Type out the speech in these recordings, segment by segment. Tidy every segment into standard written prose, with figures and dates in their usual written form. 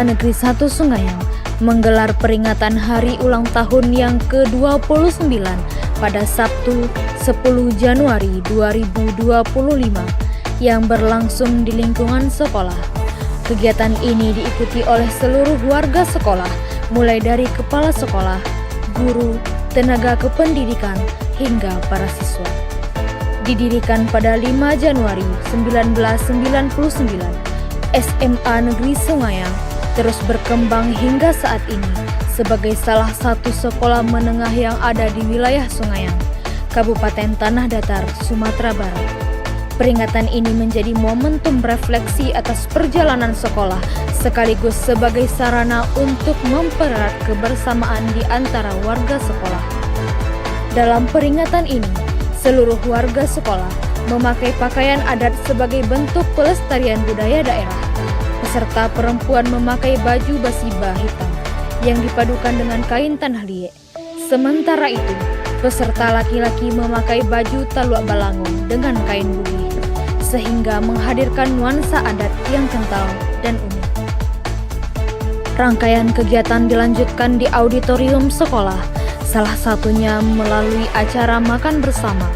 SMA Negeri 1 Sungayang menggelar peringatan hari ulang tahun yang ke-29 pada Sabtu 10 Januari 2025 yang berlangsung di lingkungan sekolah. Kegiatan ini diikuti oleh seluruh warga sekolah, mulai dari kepala sekolah, guru, tenaga kependidikan, hingga para siswa. Didirikan pada 5 Januari 1999, SMA Negeri Sungayang terus berkembang hingga saat ini sebagai salah satu sekolah menengah yang ada di wilayah Sungayang, Kabupaten Tanah Datar, Sumatera Barat. Peringatan ini menjadi momentum refleksi atas perjalanan sekolah sekaligus sebagai sarana untuk mempererat kebersamaan di antara warga sekolah. Dalam peringatan ini, seluruh warga sekolah memakai pakaian adat sebagai bentuk pelestarian budaya daerah. Peserta perempuan memakai baju basiba hitam yang dipadukan dengan kain tanah liek. Sementara itu, peserta laki-laki memakai baju taluk balangon dengan kain bugis, sehingga menghadirkan nuansa adat yang kental dan unik. Rangkaian kegiatan dilanjutkan di auditorium sekolah, salah satunya melalui acara makan bersama.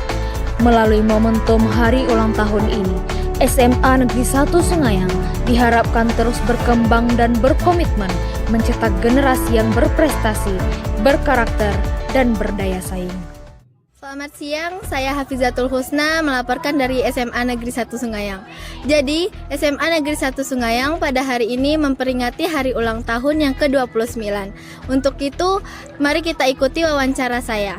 Melalui momentum hari ulang tahun ini, SMA Negeri 1 Sungayang diharapkan terus berkembang dan berkomitmen mencetak generasi yang berprestasi, berkarakter, dan berdaya saing. Selamat siang, saya Hafizatul Husna melaporkan dari SMA Negeri 1 Sungayang. Jadi, SMA Negeri 1 Sungayang pada hari ini memperingati hari ulang tahun yang ke-29. Untuk itu, mari kita ikuti wawancara saya.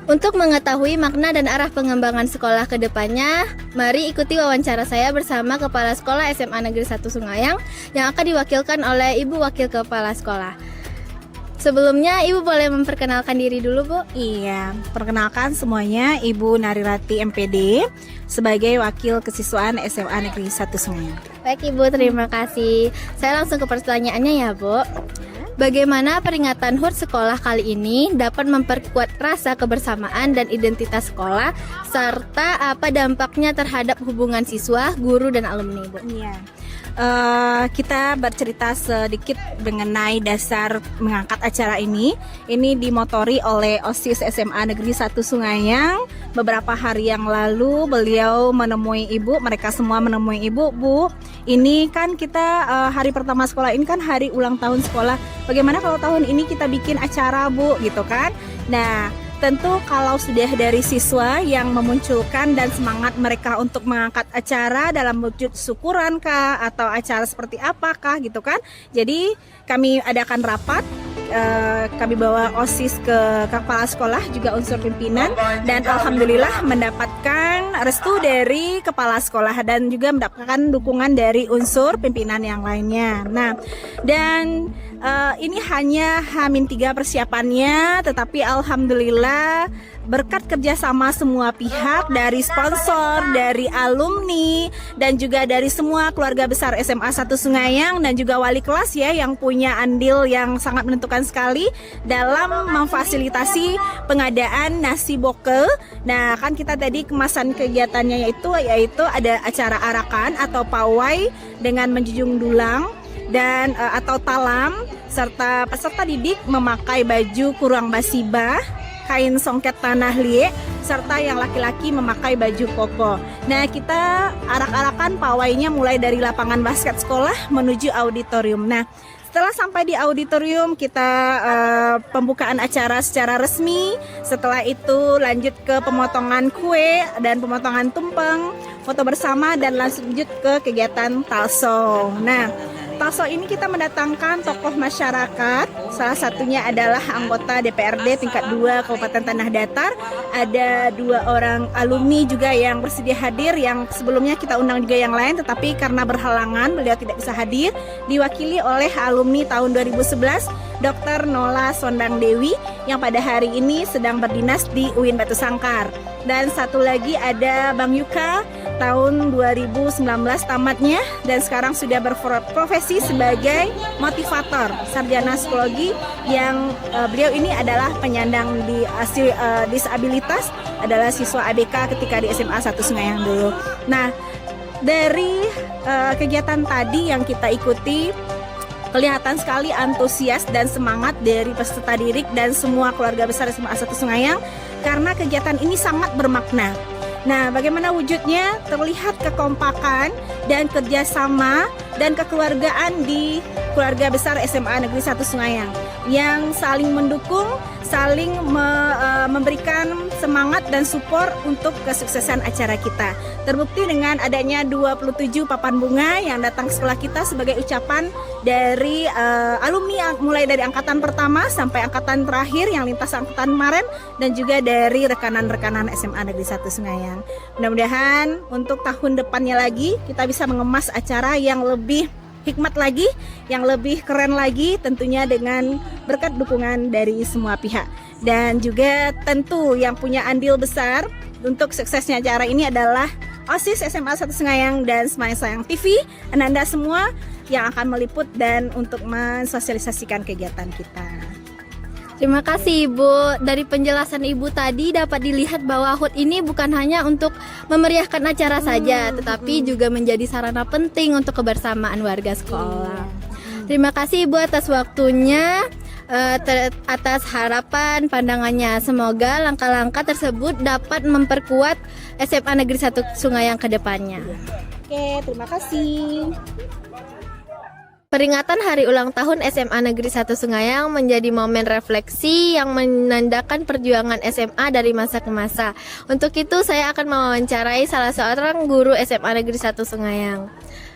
Untuk mengetahui makna dan arah pengembangan sekolah ke depannya, mari ikuti wawancara saya bersama Kepala Sekolah SMA Negeri 1 Sungayang yang akan diwakilkan oleh Ibu Wakil Kepala Sekolah. Sebelumnya, Ibu boleh memperkenalkan diri dulu, Bu? Iya, perkenalkan semuanya, Ibu Narirati MPD sebagai Wakil Kesiswaan SMA Negeri 1 Sungayang. Baik, Ibu, terima kasih. Saya langsung ke pertanyaannya ya, Bu. Bagaimana peringatan HUT sekolah kali ini dapat memperkuat rasa kebersamaan dan identitas sekolah, serta apa dampaknya terhadap hubungan siswa, guru, dan alumni, Bu? Iya. Kita bercerita sedikit mengenai dasar mengangkat acara ini. Ini dimotori oleh OSIS SMA Negeri 1 Sungayang. Beberapa hari yang lalu beliau menemui Ibu, mereka semua menemui Ibu, Bu. Ini kan kita hari pertama sekolah ini kan hari ulang tahun sekolah. Bagaimana kalau tahun ini kita bikin acara, Bu, gitu kan? Nah, tentu kalau sudah dari siswa yang memunculkan dan semangat mereka untuk mengangkat acara dalam wujud syukuran kah atau acara seperti apakah gitu kan. Jadi kami adakan rapat, kami bawa OSIS ke kepala sekolah juga unsur pimpinan, dan alhamdulillah mendapatkan restu dari kepala sekolah dan juga mendapatkan dukungan dari unsur pimpinan yang lainnya. Nah, dan ini hanya H-3 persiapannya, tetapi alhamdulillah berkat kerjasama semua pihak, dari sponsor, dari alumni, dan juga dari semua keluarga besar SMA 1 Sungayang dan juga wali kelas ya yang punya andil yang sangat menentukan sekali dalam memfasilitasi pengadaan nasi bokel. Nah, kan kita tadi kemasan kegiatannya yaitu ada acara arakan atau pawai dengan menjunjung dulang dan atau talam, serta peserta didik memakai baju kurang basiba, kain songket tanah liek, serta yang laki-laki memakai baju koko. Nah, kita arak-arakan pawainya mulai dari lapangan basket sekolah menuju auditorium. Nah, setelah sampai di auditorium, kita pembukaan acara secara resmi. Setelah itu lanjut ke pemotongan kue dan pemotongan tumpeng, foto bersama, dan lanjut ke kegiatan talso. Nah, talso ini kita mendatangkan tokoh masyarakat, salah satunya adalah anggota DPRD tingkat 2 Kabupaten Tanah Datar. Ada 2 orang alumni juga yang bersedia hadir, yang sebelumnya kita undang juga yang lain, tetapi karena berhalangan beliau tidak bisa hadir. Diwakili oleh alumni tahun 2011, Dr. Nola Sondang Dewi, yang pada hari ini sedang berdinas di UIN Batu Sangkar. Dan satu lagi ada Bang Yuka, tahun 2019 tamatnya dan sekarang sudah berprofesi sebagai motivator, sarjana psikologi, yang beliau ini adalah penyandang disabilitas, adalah siswa ABK ketika di SMA 1 Sungayang dulu. Nah, Dari kegiatan tadi yang kita ikuti, kelihatan sekali antusias dan semangat dari peserta didik dan semua keluarga besar SMA 1 Sungayang karena kegiatan ini sangat bermakna. Nah, bagaimana wujudnya? Terlihat kekompakan dan kerjasama dan kekeluargaan di keluarga besar SMA Negeri 1 Sungayang yang saling mendukung, saling memberikan semangat dan support untuk kesuksesan acara kita. Terbukti dengan adanya 27 papan bunga yang datang ke sekolah kita sebagai ucapan dari alumni mulai dari angkatan pertama sampai angkatan terakhir yang lintas angkatan kemarin dan juga dari rekanan-rekanan SMA Negeri 1 Sungayang. Mudah-mudahan untuk tahun depannya lagi kita bisa mengemas acara yang lebih hikmat lagi, yang lebih keren lagi tentunya dengan berkat dukungan dari semua pihak. Dan juga tentu yang punya andil besar untuk suksesnya acara ini adalah OSIS SMA 1 Sungayang dan Semaya Sayang TV, Anda semua yang akan meliput dan untuk mensosialisasikan kegiatan kita. Terima kasih Ibu. Dari penjelasan Ibu tadi dapat dilihat bahwa HUT ini bukan hanya untuk memeriahkan acara saja, tetapi juga menjadi sarana penting untuk kebersamaan warga sekolah. Terima kasih Ibu atas waktunya, atas harapan pandangannya. Semoga langkah-langkah tersebut dapat memperkuat SMA Negeri 1 Sungayang ke depannya. Oke, terima kasih. Peringatan Hari Ulang Tahun SMA Negeri 1 Sungayang menjadi momen refleksi yang menandakan perjuangan SMA dari masa ke masa. Untuk itu saya akan mewawancarai salah seorang guru SMA Negeri 1 Sungayang.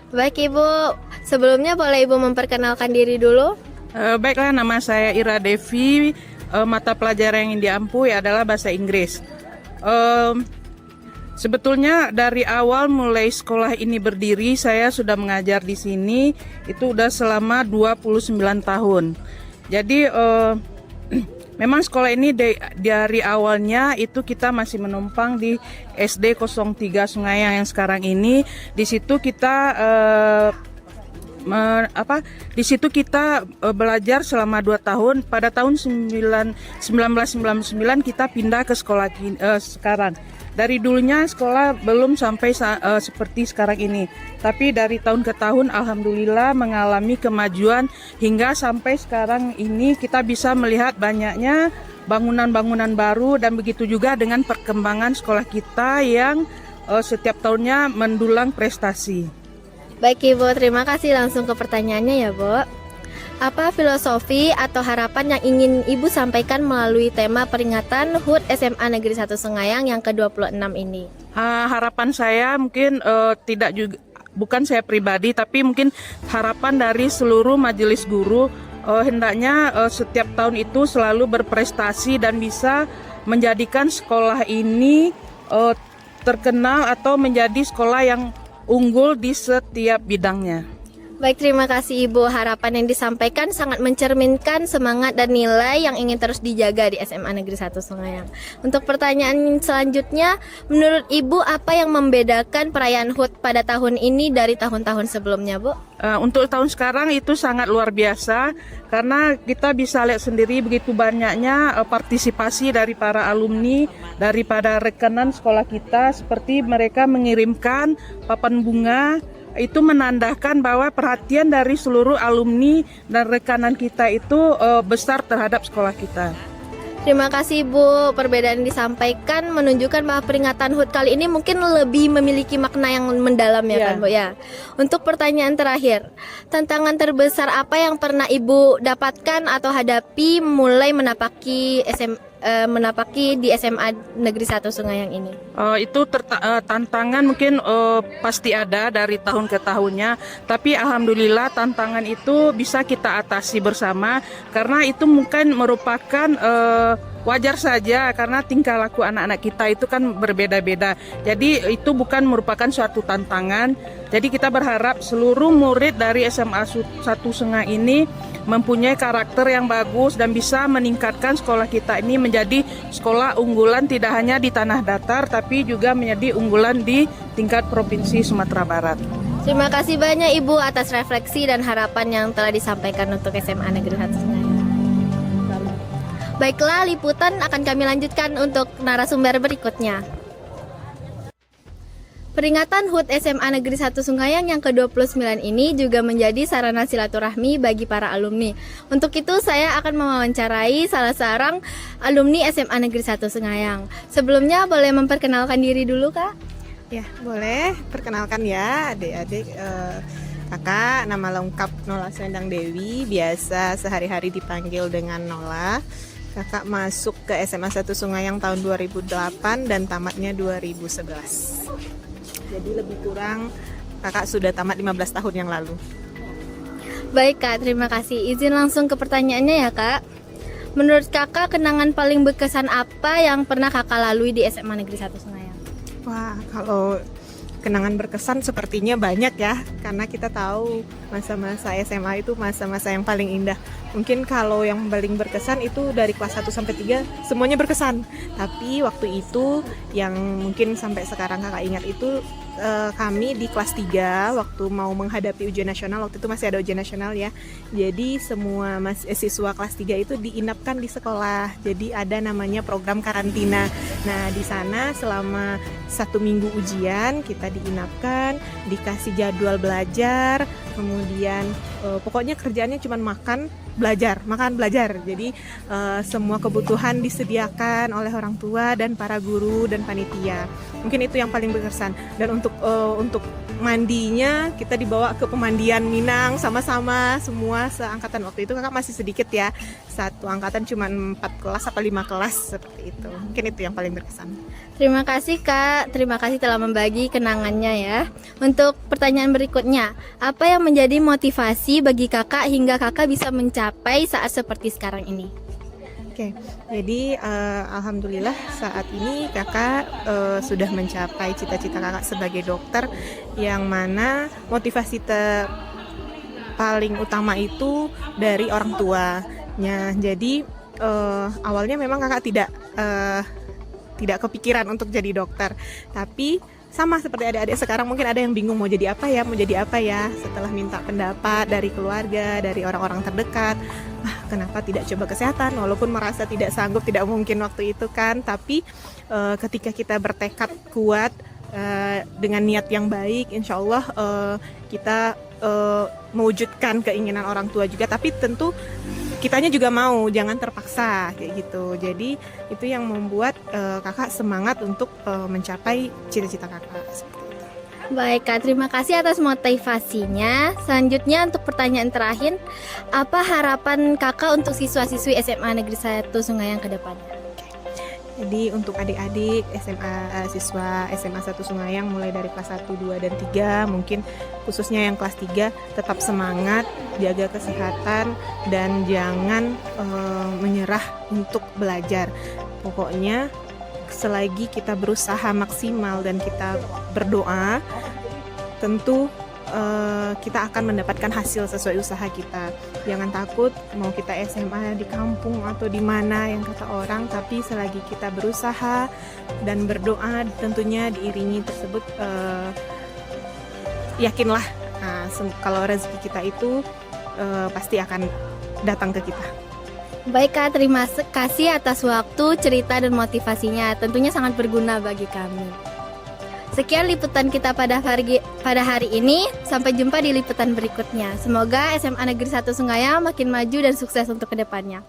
Baik Ibu, sebelumnya boleh Ibu memperkenalkan diri dulu? Baiklah, nama saya Ira Devi. Mata pelajaran yang diampu adalah bahasa Inggris. Sebetulnya dari awal mulai sekolah ini berdiri, saya sudah mengajar di sini itu udah selama 29 tahun. Jadi memang sekolah ini dari awalnya itu kita masih menumpang di SD 03 Sungayang yang sekarang ini. Di situ kita belajar selama 2 tahun. Pada tahun 1999 kita pindah ke sekolah sekarang. Dari dulunya sekolah belum sampai seperti sekarang ini. Tapi dari tahun ke tahun alhamdulillah mengalami kemajuan hingga sampai sekarang ini kita bisa melihat banyaknya bangunan-bangunan baru dan begitu juga dengan perkembangan sekolah kita yang setiap tahunnya mendulang prestasi. Baik Ibu, terima kasih. Langsung ke pertanyaannya ya Bu. Apa filosofi atau harapan yang ingin Ibu sampaikan melalui tema peringatan HUT SMA Negeri 1 Sungayang yang ke-26 ini? Harapan saya mungkin tidak juga, bukan saya pribadi, tapi mungkin harapan dari seluruh majelis guru hendaknya setiap tahun itu selalu berprestasi dan bisa menjadikan sekolah ini terkenal atau menjadi sekolah yang unggul di setiap bidangnya. Baik, terima kasih Ibu. Harapan yang disampaikan sangat mencerminkan semangat dan nilai yang ingin terus dijaga di SMA Negeri 1 Sungayang. Untuk pertanyaan selanjutnya, menurut Ibu apa yang membedakan perayaan HUT pada tahun ini dari tahun-tahun sebelumnya, Bu? Untuk tahun sekarang itu sangat luar biasa karena kita bisa lihat sendiri begitu banyaknya partisipasi dari para alumni, daripada rekanan sekolah kita, seperti mereka mengirimkan papan bunga. Itu menandakan bahwa perhatian dari seluruh alumni dan rekanan kita itu besar terhadap sekolah kita. Terima kasih Bu. Perbedaan yang disampaikan menunjukkan bahwa peringatan HUT kali ini mungkin lebih memiliki makna yang mendalam ya kan Bu ya. Untuk pertanyaan terakhir, tantangan terbesar apa yang pernah Ibu dapatkan atau hadapi mulai menapaki di SMA Negeri 1 Sungayang ini? Itu tantangan mungkin pasti ada dari tahun ke tahunnya, tapi alhamdulillah tantangan itu bisa kita atasi bersama karena itu mungkin merupakan wajar saja karena tingkah laku anak-anak kita itu kan berbeda-beda. Jadi itu bukan merupakan suatu tantangan. Jadi kita berharap seluruh murid dari SMA 1 Sungayang ini mempunyai karakter yang bagus dan bisa meningkatkan sekolah kita ini menjadi sekolah unggulan tidak hanya di tanah datar tapi juga menjadi unggulan di tingkat provinsi Sumatera Barat. Terima kasih banyak Ibu atas refleksi dan harapan yang telah disampaikan untuk SMA Negeri 1 Sungayang. Baiklah, liputan akan kami lanjutkan untuk narasumber berikutnya. Peringatan HUT SMA Negeri 1 Sungayang yang ke-29 ini juga menjadi sarana silaturahmi bagi para alumni. Untuk itu saya akan mewawancarai salah seorang alumni SMA Negeri 1 Sungayang. Sebelumnya boleh memperkenalkan diri dulu, Kak? Ya, boleh. Perkenalkan ya adik-adik, kakak nama lengkap Nola Sendang Dewi, biasa sehari-hari dipanggil dengan Nola. Kakak masuk ke SMA 1 Sungayang tahun 2008 dan tamatnya 2011. Jadi lebih kurang kakak sudah tamat 15 tahun yang lalu. Baik, Kak, terima kasih. Izin langsung ke pertanyaannya ya, Kak. Menurut Kakak, kenangan paling berkesan apa yang pernah Kakak lalui di SMA Negeri 1 Sungayang? Wah, kalau kenangan berkesan sepertinya banyak ya, karena kita tahu masa-masa SMA itu masa-masa yang paling indah. Mungkin kalau yang paling berkesan itu dari kelas 1 sampai 3 semuanya berkesan. Tapi waktu itu yang mungkin sampai sekarang kakak ingat itu kami di kelas 3 waktu mau menghadapi ujian nasional, waktu itu masih ada ujian nasional ya. Jadi semua siswa kelas 3 itu diinapkan di sekolah. Jadi ada namanya program karantina. Nah, di sana selama 1 minggu ujian kita diinapkan, dikasih jadwal belajar, kemudian pokoknya kerjaannya cuma makan, belajar. Jadi semua kebutuhan disediakan oleh orang tua dan para guru dan panitia. Mungkin itu yang paling berkesan. Dan untuk mandinya kita dibawa ke pemandian Minang sama-sama semua seangkatan. Waktu itu kakak masih sedikit ya, satu angkatan cuma 4 kelas atau 5 kelas seperti itu. Mungkin itu yang paling berkesan. Terima kasih, Kak. Terima kasih telah membagi kenangannya ya. Untuk pertanyaan berikutnya, apa yang menjadi motivasi bagi Kakak hingga Kakak bisa mencapai saat seperti sekarang ini? Oke, jadi alhamdulillah saat ini kakak sudah mencapai cita-cita kakak sebagai dokter, yang mana motivasi paling utama itu dari orang tuanya. Jadi awalnya memang kakak tidak kepikiran untuk jadi dokter, tapi sama seperti adik-adik sekarang mungkin ada yang bingung mau jadi apa ya. Setelah minta pendapat dari keluarga, dari orang-orang terdekat, kenapa tidak coba kesehatan, walaupun merasa tidak sanggup, tidak mungkin waktu itu kan. Tapi ketika kita bertekad kuat dengan niat yang baik, insya Allah kita mewujudkan keinginan orang tua juga. Tapi tentu kitanya juga mau, jangan terpaksa kayak gitu. Jadi itu yang membuat kakak semangat untuk mencapai cita-cita kakak seperti itu. Baik, Kak, terima kasih atas motivasinya. Selanjutnya untuk pertanyaan terakhir, apa harapan Kakak untuk siswa-siswi SMA Negeri 1 Sungayang ke depannya? Jadi untuk adik-adik siswa SMA 1 Sungayang mulai dari kelas 1, 2, dan 3, mungkin khususnya yang kelas 3, tetap semangat, jaga kesehatan, dan jangan menyerah untuk belajar. Pokoknya selagi kita berusaha maksimal dan kita berdoa, tentu kita akan mendapatkan hasil sesuai usaha kita. Jangan takut, mau kita SMA di kampung atau di mana yang kata orang, tapi selagi kita berusaha dan berdoa, tentunya diiringi tersebut, yakinlah kalau rezeki kita itu pasti akan datang ke kita. Baik, Kak, terima kasih atas waktu, cerita, dan motivasinya. Tentunya sangat berguna bagi kami. Sekian liputan kita pada hari ini. Sampai jumpa di liputan berikutnya. Semoga SMA Negeri 1 Sungayang makin maju dan sukses untuk kedepannya.